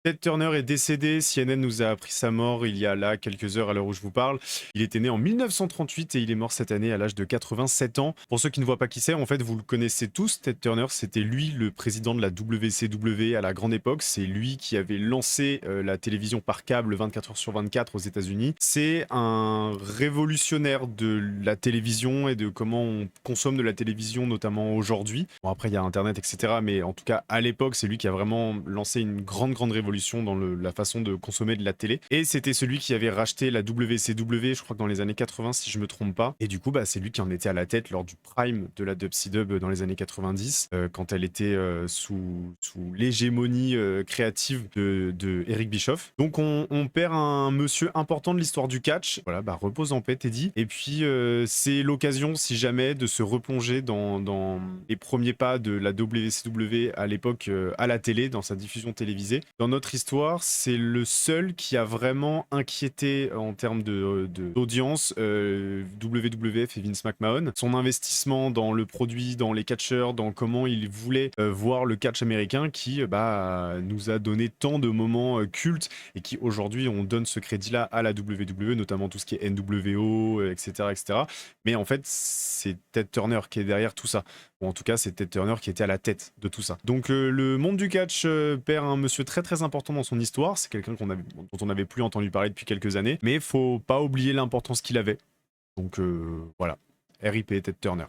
Ted Turner est décédé, CNN nous a appris sa mort il y a là quelques heures à l'heure où je vous parle. Il était né en 1938 et il est mort cette année à l'âge de 87 ans. Pour ceux qui ne voient pas qui c'est, en fait vous le connaissez tous, Ted Turner, c'était lui le président de la WCW à la grande époque, c'est lui qui avait lancé la télévision par câble 24 heures sur 24 aux États-Unis. C'est un révolutionnaire de la télévision et de comment on consomme de la télévision notamment aujourd'hui. Bon après il y a internet etc, mais en tout cas à l'époque c'est lui qui a vraiment lancé une grande révolution dans la façon de consommer de la télé. Et c'était celui qui avait racheté la WCW, je crois que dans les années 80 si je me trompe pas. Et du coup, bah, c'est lui qui en était à la tête lors du prime de la WCW dans les années 90, quand elle était sous l'hégémonie créative de Eric Bischoff. Donc on perd un monsieur important de l'histoire du catch. Voilà, bah repose en paix Teddy. Et puis c'est l'occasion, si jamais, de se replonger dans les premiers pas de la WCW à l'époque à la télé, dans sa diffusion télévisée. Dans notre histoire, c'est le seul qui a vraiment inquiété en termes d'audience WWF et Vince McMahon. Son investissement dans le produit, dans les catcheurs, dans comment il voulait voir le catch américain qui bah, nous a donné tant de moments cultes et qui aujourd'hui on donne ce crédit-là à la WWE, notamment tout ce qui est NWO, etc., etc. Mais en fait, c'est Ted Turner qui est derrière tout ça. Ou en tout cas, c'est Ted Turner qui était à la tête de tout ça. Donc le monde du catch perd un monsieur très important dans son histoire. C'est quelqu'un dont on n'avait plus entendu parler depuis quelques années. Mais faut pas oublier l'importance qu'il avait. Donc voilà, RIP Ted Turner.